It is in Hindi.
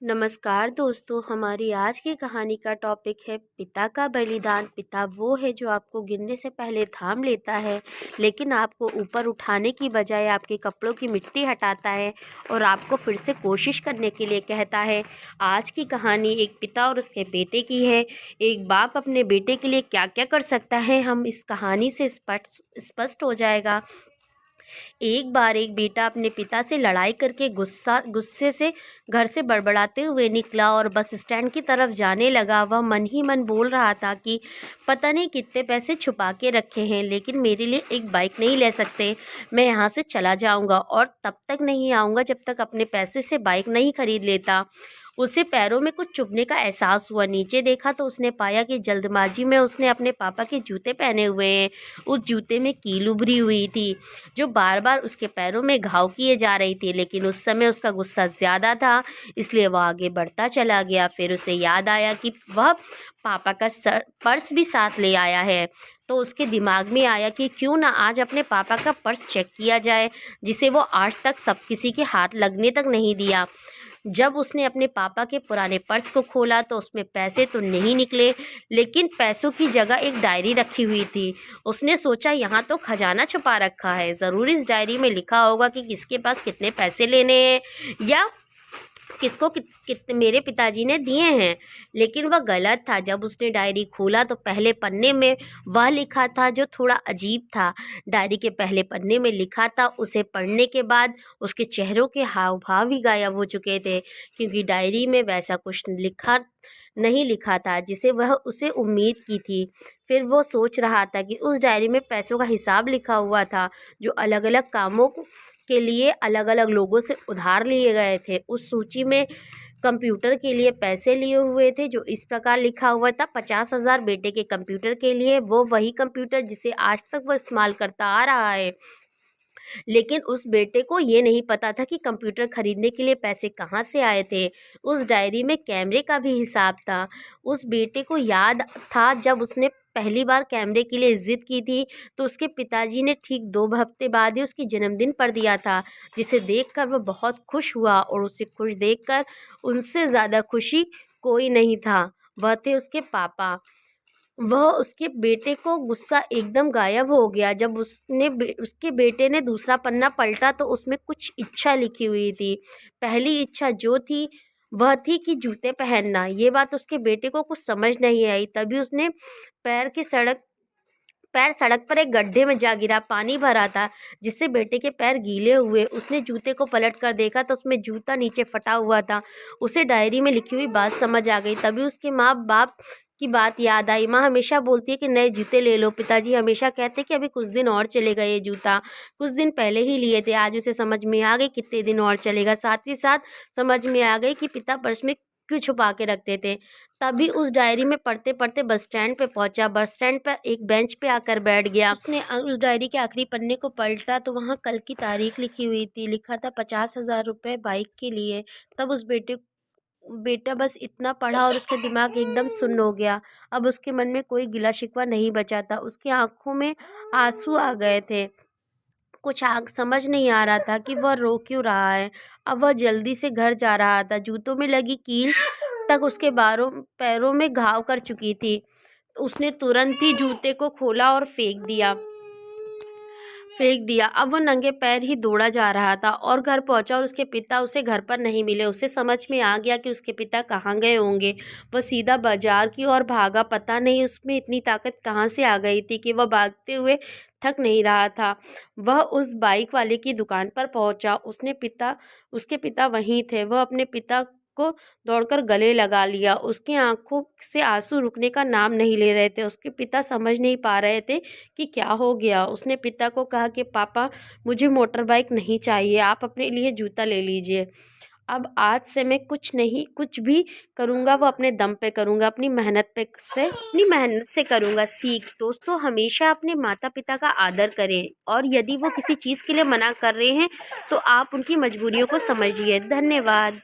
नमस्कार दोस्तों, हमारी आज की कहानी का टॉपिक है पिता का बलिदान। पिता वो है जो आपको गिरने से पहले थाम लेता है, लेकिन आपको ऊपर उठाने की बजाय आपके कपड़ों की मिट्टी हटाता है और आपको फिर से कोशिश करने के लिए कहता है। आज की कहानी एक पिता और उसके बेटे की है। एक बाप अपने बेटे के लिए क्या क्या कर सकता है, हम इस कहानी से स्पष्ट हो जाएगा। एक बार एक बेटा अपने पिता से लड़ाई करके गुस्से से घर से बड़बड़ाते हुए निकला और बस स्टैंड की तरफ जाने लगा। वह मन ही मन बोल रहा था कि पता नहीं कितने पैसे छुपा के रखे हैं, लेकिन मेरे लिए एक बाइक नहीं ले सकते। मैं यहाँ से चला जाऊँगा और तब तक नहीं आऊँगा जब तक अपने पैसे से बाइक नहीं खरीद लेता। उसे पैरों में कुछ चुभने का एहसास हुआ। नीचे देखा तो उसने पाया कि जल्दबाजी में उसने अपने पापा के जूते पहने हुए हैं। उस जूते में कील उभरी हुई थी जो बार बार उसके पैरों में घाव किए जा रही थी, लेकिन उस समय उसका गुस्सा ज़्यादा था, इसलिए वह आगे बढ़ता चला गया। फिर उसे याद आया कि वह पापा का पर्स भी साथ ले आया है, तो उसके दिमाग में आया कि क्यों ना आज अपने पापा का पर्स चेक किया जाए, जिसे वो आज तक सब किसी के हाथ लगने तक नहीं दिया। जब उसने अपने पापा के पुराने पर्स को खोला तो उसमें पैसे तो नहीं निकले, लेकिन पैसों की जगह एक डायरी रखी हुई थी। उसने सोचा यहाँ तो खजाना छुपा रखा है, ज़रूर इस डायरी में लिखा होगा कि किसके पास कितने पैसे लेने हैं या किसको कितने मेरे पिताजी ने दिए हैं। लेकिन वह गलत था। जब उसने डायरी खोला तो पहले पन्ने में वह लिखा था जो थोड़ा अजीब था। डायरी के पहले पन्ने में लिखा था, उसे पढ़ने के बाद उसके चेहरों के हाव भाव ही गायब हो चुके थे, क्योंकि डायरी में वैसा कुछ नहीं लिखा था जिसे वह उसे उम्मीद की थी। फिर वो सोच रहा था कि उस डायरी में पैसों का हिसाब लिखा हुआ था जो अलग अलग कामों के लिए अलग अलग लोगों से उधार लिए गए थे। उस सूची में कंप्यूटर के लिए पैसे लिए हुए थे जो इस प्रकार लिखा हुआ था, 50,000 बेटे के कंप्यूटर के लिए। वो वही कंप्यूटर जिसे आज तक वह इस्तेमाल करता आ रहा है, लेकिन उस बेटे को ये नहीं पता था कि कंप्यूटर खरीदने के लिए पैसे कहाँ से आए थे। उस डायरी में कैमरे का भी हिसाब था। उस बेटे को याद था जब उसने पहली बार कैमरे के लिए ज़िद की थी तो उसके पिताजी ने ठीक 2 हफ्ते बाद ही उसकी जन्मदिन पर दिया था, जिसे देखकर वह बहुत खुश हुआ और उसे खुश देखकर उनसे ज़्यादा खुशी कोई नहीं था। वह थे उसके पापा। वह उसके बेटे को गुस्सा एकदम गायब हो गया जब उसके बेटे ने दूसरा पन्ना पलटा तो उसमें कुछ इच्छा लिखी हुई थी। पहली इच्छा जो थी वह थी कि जूते पहनना। ये बात उसके बेटे को कुछ समझ नहीं आई। तभी उसने पैर की सड़क पैर सड़क पर एक गड्ढे में जा गिरा। पानी भरा था जिससे बेटे के पैर गीले हुए। उसने जूते को पलट कर देखा तो उसमें जूता नीचे फटा हुआ था। उसे डायरी में लिखी हुई बात समझ आ गई। तभी उसके माँ बाप की बात याद आई। माँ हमेशा बोलती है कि नए जूते ले लो, पिताजी हमेशा कहते कि अभी कुछ दिन और चलेगा, ये जूता कुछ दिन पहले ही लिए थे। आज उसे समझ में आ गई कितने दिन और चलेगा। साथ ही साथ समझ में आ गई कि पिता पर्स में क्यों छुपा के रखते थे। तभी उस डायरी में पढ़ते पढ़ते बस स्टैंड पे पहुंचा। बस स्टैंड पर एक बेंच पे आकर बैठ गया। उसने उस डायरी के आखिरी पन्ने को पलटा तो वहाँ कल की तारीख लिखी हुई थी। लिखा था 50,000 रुपये बाइक के लिए। तब उस बेटा बस इतना पढ़ा और उसका दिमाग एकदम सुन्न हो गया। अब उसके मन में कोई गिला शिकवा नहीं बचा था। उसकी आंखों में आंसू आ गए थे। कुछ आग समझ नहीं आ रहा था कि वह रो क्यों रहा है। अब वह जल्दी से घर जा रहा था। जूतों में लगी कील तक उसके पैरों में घाव कर चुकी थी। उसने तुरंत ही जूते को खोला और फेंक दिया। अब वो नंगे पैर ही दौड़ा जा रहा था और घर पहुंचा और उसके पिता उसे घर पर नहीं मिले। उसे समझ में आ गया कि उसके पिता कहाँ गए होंगे। वह सीधा बाजार की ओर भागा। पता नहीं उसमें इतनी ताकत कहाँ से आ गई थी कि वह भागते हुए थक नहीं रहा था। वह उस बाइक वाले की दुकान पर पहुंचा। उसके पिता वहीं थे। वह अपने पिता को दौड़कर गले लगा लिया। उसकी आंखों से आंसू रुकने का नाम नहीं ले रहे थे। उसके पिता समझ नहीं पा रहे थे कि क्या हो गया। उसने पिता को कहा कि पापा, मुझे मोटर बाइक नहीं चाहिए, आप अपने लिए जूता ले लीजिए। अब आज से मैं कुछ भी करूँगा वो अपने दम पे करूँगा, अपनी मेहनत से करूँगा। सीख दोस्तों, हमेशा अपने माता पिता का आदर करें और यदि वो किसी चीज़ के लिए मना कर रहे हैं तो आप उनकी मजबूरियों को समझिए। धन्यवाद।